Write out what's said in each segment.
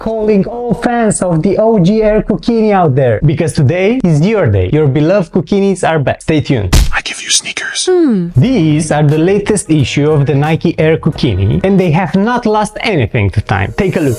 calling all fans of the OG Air Kukini out there, because today is your day. Your beloved Kukinis are back. Stay tuned. I give you sneakers. These are the latest issue of the Nike Air Kukini, and they have not lost anything to time. Take a look.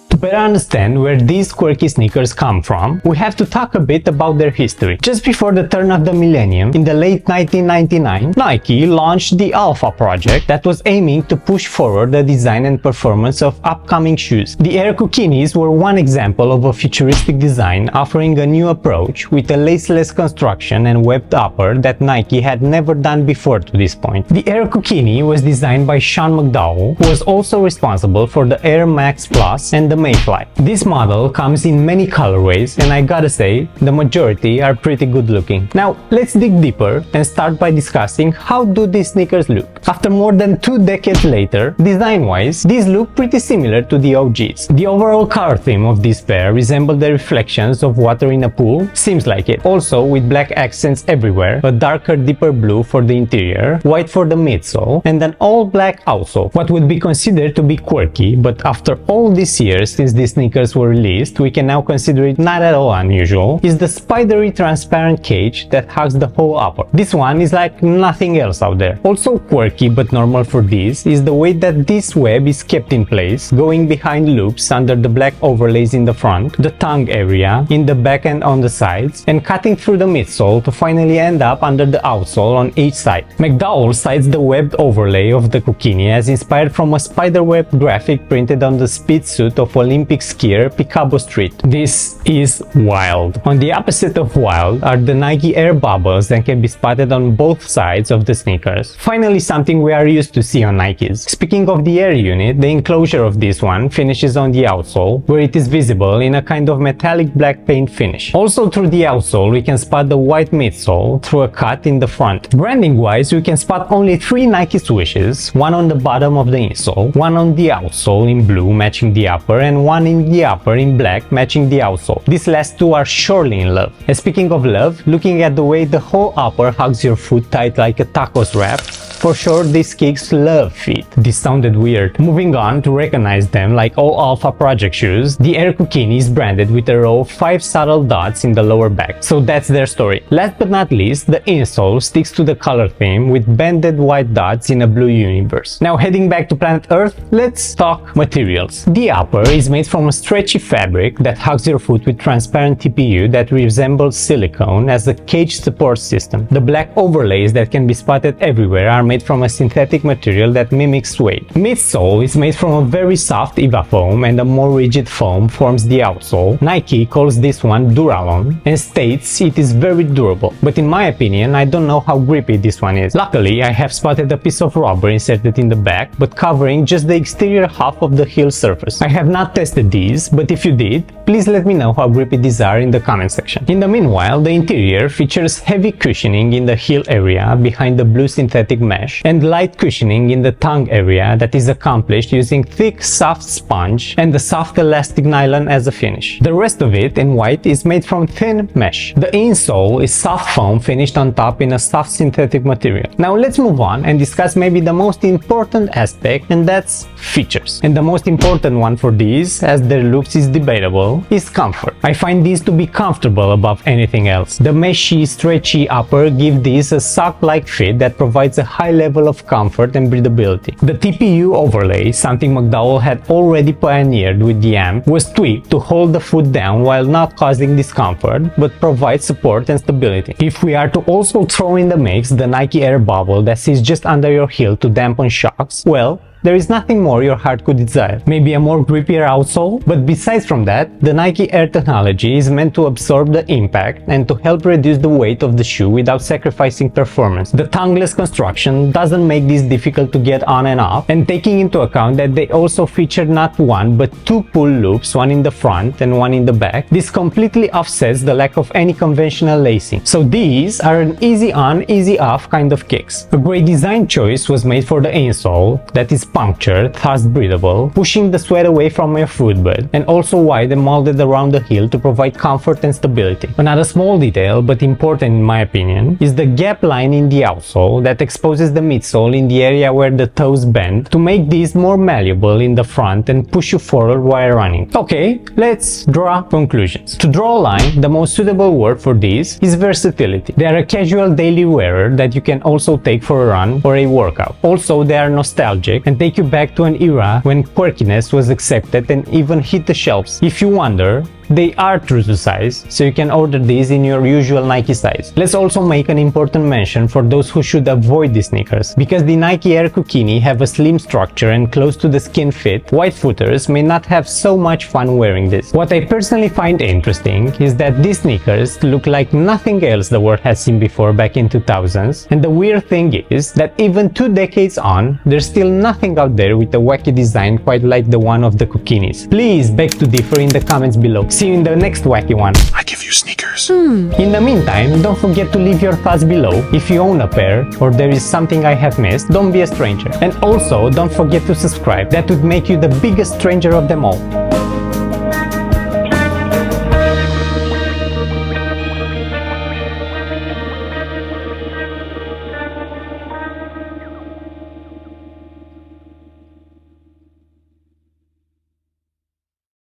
To better understand where these quirky sneakers come from, we have to talk a bit about their history. Just before the turn of the millennium, in the late 1999, Nike launched the Alpha project that was aiming to push forward the design and performance of upcoming shoes. The Air Kukinis were one example of a futuristic design offering a new approach with a laceless construction and webbed upper that Nike had never done before to this point. The Air Kukini was designed by Sean McDowell, who was also responsible for the Air Max Plus and the Mayfly. This model comes in many colorways, and I gotta say, the majority are pretty good looking. Now, let's dig deeper and start by discussing how do these sneakers look. After more than 2 decades later, design-wise, these look pretty similar to the OGs. The overall color theme of this pair resembles the reflections of water in a pool, seems like it. Also with black accents everywhere, a darker deeper blue for the interior, white for the midsole, and an all-black outsole. What would be considered to be quirky, but after all these years since these sneakers were released, we can now consider it not at all unusual, is the spidery transparent cage that hugs the whole upper. This one is like nothing else out there. Also quirky but normal for these is the way that this web is kept in place, going behind loops under the black overlays in the front, the tongue area, in the back and on the sides, and cutting through the midsole to finally end up under the outsole on each side. McDowell cites the webbed overlay of the Kukini as inspired from a spiderweb graphic printed on the speed suit of Olympic skier Picabo Street. This is wild. On the opposite of wild are the Nike Air bubbles that can be spotted on both sides of the sneakers. Finally, something we are used to see on Nikes. Speaking of the Air unit, the enclosure of this one finishes on the outsole, where it is visible in a kind of metallic black paint finish. Also through the outsole, we can spot the white midsole through a cut in the front. Branding wise, we can spot only 3 Nike swishes, one on the bottom of the insole, one on the outsole in blue matching the upper, and one in the upper in black matching the outsole. These last 2 are surely in love. And speaking of love, looking at the way the whole upper hugs your foot tight like a tacos wrap, for sure these kicks love feet. This sounded weird. Moving on to recognize them like all Alpha project shoes, the Air Kukini is branded with a row of 5 subtle dots in the lower back. So that's their story. Last but not least, the insole sticks to the color theme with banded white dots in a blue universe. Now heading back to planet Earth, let's talk materials. The upper is made from a stretchy fabric that hugs your foot with transparent TPU that resembles silicone as a cage support system. The black overlays that can be spotted everywhere are made from a synthetic material that mimics suede. Midsole is made from a very soft EVA foam, and a more rigid foam forms the outsole. Nike calls this one Duralon and states it is very durable, but in my opinion I don't know how grippy this one is. Luckily, I have spotted a piece of rubber inserted in the back but covering just the exterior half of the heel surface. I have not tested these, but if you did, please let me know how grippy these are in the comment section. In the meanwhile, the interior features heavy cushioning in the heel area behind the blue synthetic mesh, and light cushioning in the tongue area that is accomplished using thick soft sponge and the soft elastic nylon as a finish. The rest of it in white is made from thin mesh. The insole is soft foam finished on top in a soft synthetic material. Now let's move on and discuss maybe the most important aspect, and that's features. And the most important one for these, as their looks is debatable, is comfort. I find these to be comfortable above anything else. The meshy, stretchy upper give these a sock-like fit that provides a high level of comfort and breathability. The TPU overlay, something McDowell had already pioneered with the AMP, was tweaked to hold the foot down while not causing discomfort, but provide support and stability. If we are to also throw in the mix the Nike Air bubble that sits just under your heel to dampen shocks, well, there is nothing more your heart could desire. Maybe a more grippier outsole, but besides from that, the Nike Air technology is meant to absorb the impact and to help reduce the weight of the shoe without sacrificing performance. The tongueless construction doesn't make this difficult to get on and off, and taking into account that they also feature not 1 but 2 pull loops, one in the front and one in the back, this completely offsets the lack of any conventional lacing. So these are an easy on, easy off kind of kicks. A great design choice was made for the insole that is punctured, thus breathable, pushing the sweat away from your footbed, and also wide and molded around the heel to provide comfort and stability. Another small detail, but important in my opinion, is the gap line in the outsole that exposes the midsole in the area where the toes bend to make these more malleable in the front and push you forward while running. Okay, let's draw conclusions. To draw a line, the most suitable word for this is versatility. They are a casual daily wearer that you can also take for a run or a workout. Also, they are nostalgic and take you back to an era when quirkiness was accepted and even hit the shelves. If you wonder, they are true to size, so you can order these in your usual Nike size. Let's also make an important mention for those who should avoid these sneakers. Because the Nike Air Kukini have a slim structure and close to the skin fit, wide footers may not have so much fun wearing this. What I personally find interesting is that these sneakers look like nothing else the world has seen before back in 2000s, and the weird thing is that even 2 decades on, there's still nothing out there with a wacky design quite like the one of the Kukinis. Please beg to differ in the comments below. See you in the next wacky one. I give you sneakers. In the meantime, don't forget to leave your thoughts below. If you own a pair or there is something I have missed, don't be a stranger. And also, don't forget to subscribe. That would make you the biggest stranger of them all.